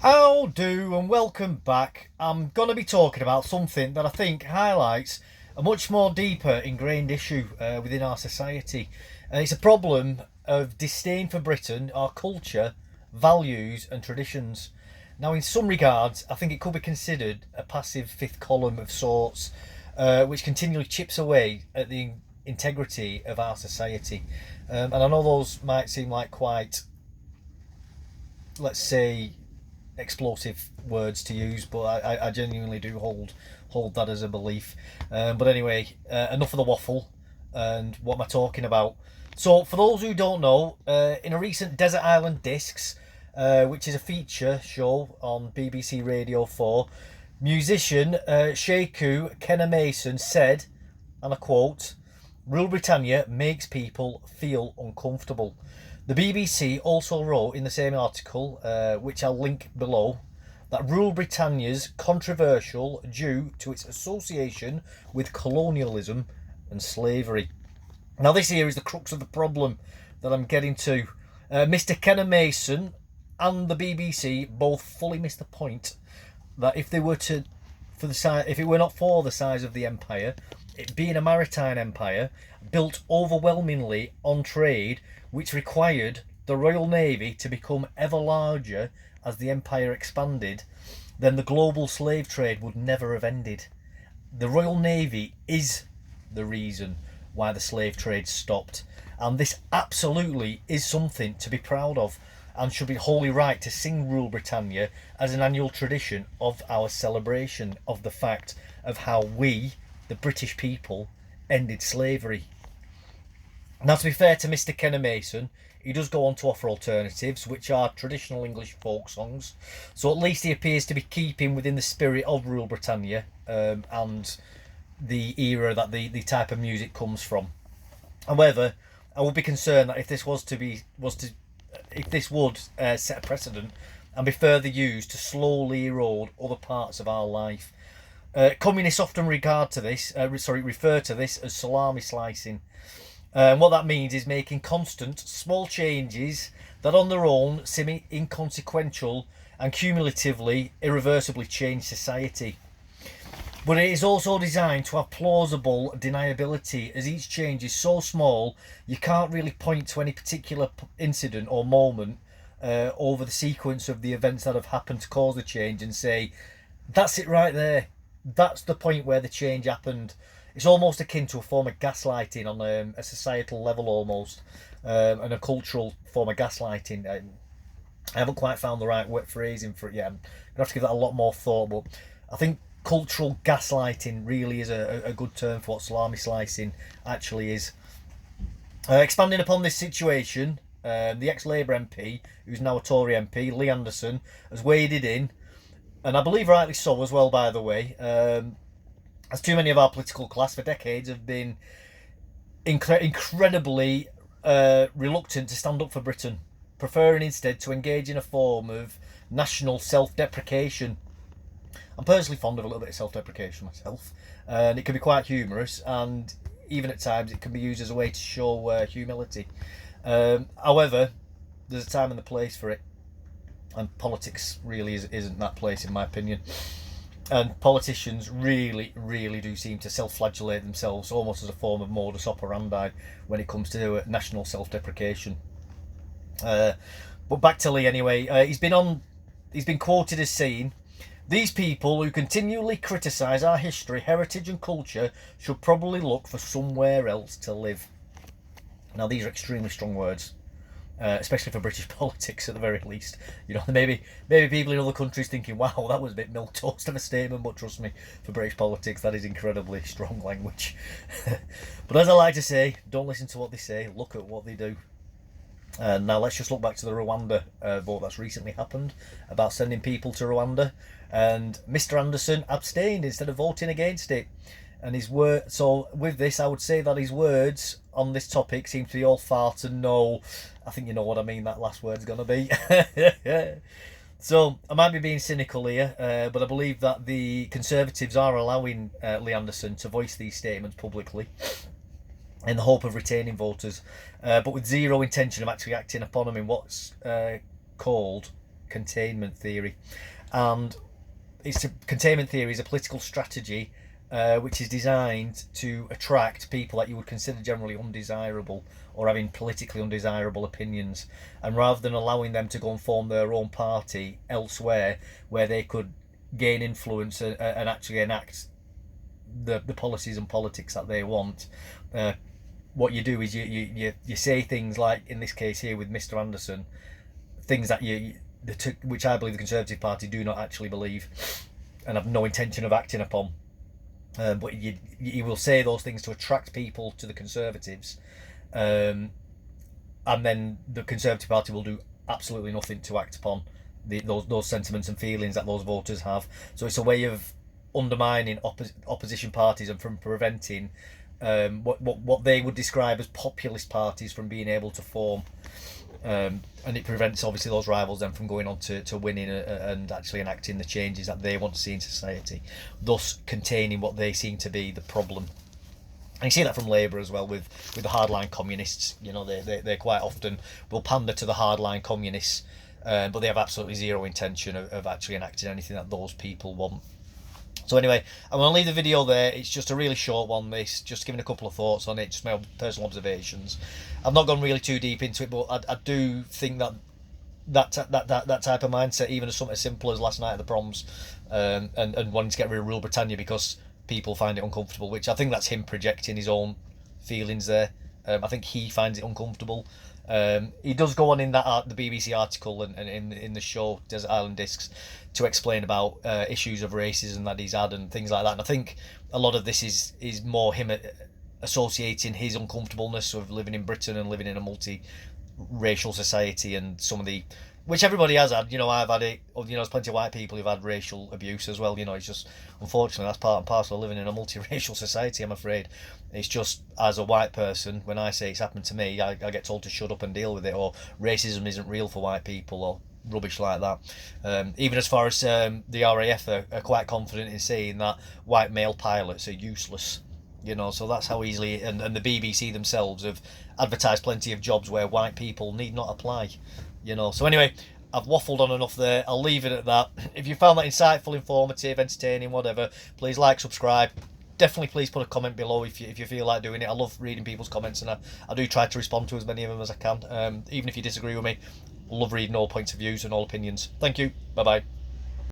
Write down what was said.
How do and welcome back. I'm going to be talking about something that I think highlights a much more deeper ingrained issue within our society. And it's a problem of disdain for Britain, our culture, values, and traditions. Now, in some regards, I think it could be considered a passive fifth column of sorts, which continually chips away at the integrity of our society. And I know those might seem like quite, let's say, explosive words to use, but I genuinely do hold that as a belief. But anyway, enough of the waffle. And what am I talking about? So, for those who don't know, in a recent Desert Island Discs, which is a feature show on BBC Radio 4, musician Sheku Kenna Mason said, and I quote, Rule Britannia makes people feel uncomfortable. The BBC also wrote in the same article, which I'll link below, that Rule Britannia's controversial due to its association with colonialism and slavery. Now, this here is the crux of the problem that I'm getting to. Mr. Kenna Mason and the BBC both fully missed the point that if it were not for the size of the empire, it being a maritime empire built overwhelmingly on trade, which required the Royal Navy to become ever larger as the empire expanded, then the global slave trade would never have ended. The Royal Navy is the reason why the slave trade stopped, and this absolutely is something to be proud of and should be wholly right to sing Rule Britannia as an annual tradition of our celebration of the fact of how we, the British people, ended slavery. Now, to be fair to Mr. Kenna Mason, he does go on to offer alternatives, which are traditional English folk songs. So at least he appears to be keeping within the spirit of Rule Britannia and the era that the type of music comes from. However, I would be concerned that if this would set a precedent and be further used to slowly erode other parts of our life. Communists often refer to this as salami slicing. What that means is making constant small changes that on their own seem inconsequential and cumulatively irreversibly change society. But it is also designed to have plausible deniability, as each change is so small you can't really point to any particular incident or moment over the sequence of the events that have happened to cause the change and say, that's it right there. That's the point where the change happened. It's almost akin to a form of gaslighting on a societal level almost, and a cultural form of gaslighting. I haven't quite found the right word phrasing for it yet. I'm going to have to give that a lot more thought, but I think cultural gaslighting really is a good term for what salami slicing actually is. Expanding upon this situation, the ex-Labour MP, who's now a Tory MP, Lee Anderson, has waded in, and I believe rightly so as well, by the way, as too many of our political class for decades have been incredibly reluctant to stand up for Britain, preferring instead to engage in a form of national self-deprecation. I'm personally fond of a little bit of self-deprecation myself, and it can be quite humorous, and even at times it can be used as a way to show humility. However, there's a time and a place for it, and politics really isn't that place, in my opinion. And politicians really, really do seem to self-flagellate themselves almost as a form of modus operandi when it comes to national self-deprecation. But back to Lee anyway. He's been quoted as saying, "These people who continually criticise our history, heritage, and culture should probably look for somewhere else to live." Now, these are extremely strong words. Especially for British politics at the very least. You know, maybe people in other countries thinking, wow, that was a bit milquetoast of a statement, but trust me, for British politics, that is incredibly strong language. But as I like to say, don't listen to what they say, look at what they do. Now let's just look back to the Rwanda vote that's recently happened about sending people to Rwanda, and Mr. Anderson abstained instead of voting against it. And so with this, I would say that his words on this topic seem to be all fart and no. I think you know what I mean. That last word's gonna be. So I might be being cynical here, but I believe that the Conservatives are allowing Lee Anderson to voice these statements publicly in the hope of retaining voters, but with zero intention of actually acting upon them in what's called containment theory, and containment theory is a political strategy which is designed to attract people that you would consider generally undesirable or having politically undesirable opinions, and rather than allowing them to go and form their own party elsewhere where they could gain influence and actually enact the policies and politics that they want, what you do is you say things like, in this case here with Mr. Anderson, things that which I believe the Conservative Party do not actually believe and have no intention of acting upon. But you will say those things to attract people to the Conservatives, and then the Conservative Party will do absolutely nothing to act upon those sentiments and feelings that those voters have. So it's a way of undermining opposition parties and from preventing what they would describe as populist parties from being able to form. And it prevents obviously those rivals then from going on to winning and actually enacting the changes that they want to see in society, thus containing what they seem to be the problem. And you see that from Labour as well with the hardline communists. You know, they quite often will pander to the hardline communists, but they have absolutely zero intention of actually enacting anything that those people want. So anyway, I'm going to leave the video there. It's just a really short one, this, just giving a couple of thoughts on it, just my personal observations. I've not gone really too deep into it, but I do think that type of mindset, even as something as simple as last night at the proms, and wanting to get rid of Rule Britannia because people find it uncomfortable, which I think that's him projecting his own feelings there. I think he finds it uncomfortable. He does go on in the BBC article and in the show Desert Island Discs to explain about issues of racism that he's had and things like that. And I think a lot of this is more him associating his uncomfortableness of living in Britain and living in a multi-racial society and some of the, which everybody has had. You know, I've had it. You know, there's plenty of white people who've had racial abuse as well. You know, it's just, unfortunately, that's part and parcel of living in a multi-racial society, I'm afraid. It's just, as a white person, when I say it's happened to me, I get told to shut up and deal with it, or racism isn't real for white people, or rubbish like that. Even as far as the RAF are quite confident in saying that white male pilots are useless. You know, so that's how easily, and the BBC themselves have advertised plenty of jobs where white people need not apply. You know, so anyway, I've waffled on enough there. I'll leave it at that. If you found that insightful, informative, entertaining, whatever, please like, subscribe. Definitely please put a comment below if you feel like doing it. I love reading people's comments, and I do try to respond to as many of them as I can. Even if you disagree with me, I love reading all points of views and all opinions. Thank you. Bye bye.